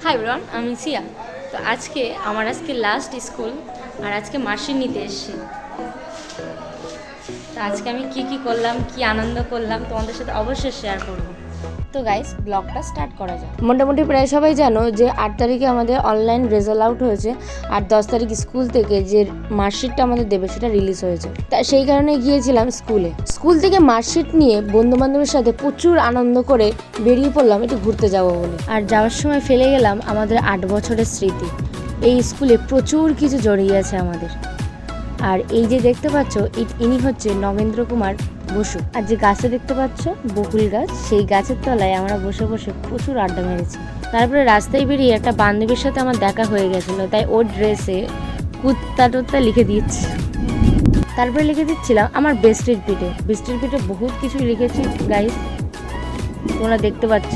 High ব্রন, আমি সিয়া। তো আজকে লাস্ট স্কুল, আর আজকে মার্কশিট নিতে এসেছি। তো আজকে আমি কি করলাম, কি আনন্দ করলাম তোমাদের সাথে অবশ্যই শেয়ার করব। তো গাইস, ব্লগটা স্টার্ট করা যায়। মোটামুটি প্রায় সবাই জানো যে 8 তারিখে আমাদের অনলাইন রেজাল্ট আউট হয়েছে, আর 10 তারিখ স্কুল থেকে যে মার্কশিটটা আমাদের দেবে সেটা রিলিজ হয়েছে। তা সেই কারণে গিয়েছিলাম স্কুল থেকে মার্কশিট নিয়ে বন্ধু বান্ধবের সাথে প্রচুর আনন্দ করে বেরিয়ে পড়লাম একটু ঘুরতে যাবো বলে। আর যাওয়ার সময় ফেলে গেলাম আমাদের 8 বছরের স্মৃতি। এই স্কুলে প্রচুর কিছু জড়িয়ে আছে আমাদের। আর এই যে দেখতে পাচ্ছ, ইনি হচ্ছে নগেন্দ্র কুমার বসু। আর যে গাছে দেখতে পাচ্ছ বকুল গাছ, সেই গাছের তলায় আমরা বসে বসে প্রচুর আড্ডা মেরেছি। তারপরে রাস্তায় বেরিয়ে একটা বান্ধবীর সাথে আমার দেখা হয়ে গেছিলো, তাই ওর ড্রেসে কুত্তা টুত্তা লিখে দিচ্ছি। তারপরে লিখে দিচ্ছিলাম আমার বেস্টের পিঠে বহুত কিছু লিখেছি গাইস, তোমরা দেখতে পাচ্ছ।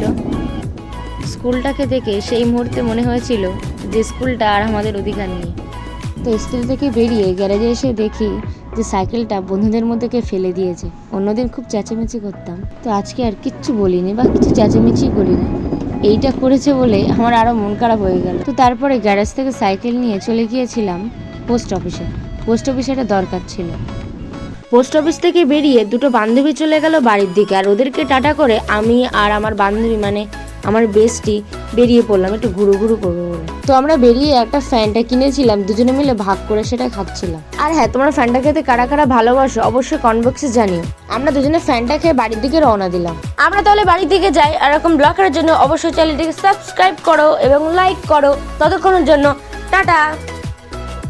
স্কুলটাকে দেখে সেই মুহূর্তে মনে হয়েছিল যে স্কুলটা আর আমাদের অধিকার নেই। তো স্কুল থেকে বেরিয়ে গ্যারেজে এসে দেখি যে সাইকেলটা বন্ধুদের মধ্যে কে ফেলে দিয়েছে। অন্যদিন খুব চেঁচামেচি করতাম, তো আজকে আর কিচ্ছু বলিনি বা কিছু চেঁচামেচি করিনি। এইটা করেছে বলে আমার আরও মন খারাপ হয়ে গেল। তো তারপরে গ্যারেজ থেকে সাইকেল নিয়ে চলে গিয়েছিলাম পোস্ট অফিসে একটা দরকার ছিল। পোস্ট অফিস থেকে বেরিয়ে দুটো বান্ধবী চলে গেল বাড়ির দিকে, আর ওদেরকে টাটা করে আমি আর আমার বান্ধবী মানে আমার বেস্টি বেরিয়ে পড়লাম একটু ঘুরু করবো বলে। তো আমরা বেরিয়ে একটা ফ্যানটা কিনেছিলাম, দুজনে মিলে ভাগ করে সেটা খাচ্ছিলাম। আর হ্যাঁ, তোমরা ফ্যানটা খেতে কারা কারা ভালোবাসো অবশ্যই কমেন্ট বক্সে জানিও। আমরা দুজনে ফ্যানটা খেয়ে বাড়ির দিকে রওনা দিলাম। আমরা তাহলে বাড়ির দিকে যাই। আর এরকম ব্লগ করার জন্য অবশ্যই চ্যানেলটিকে সাবস্ক্রাইব করো এবং লাইক করো। ততক্ষণের জন্য টাটা।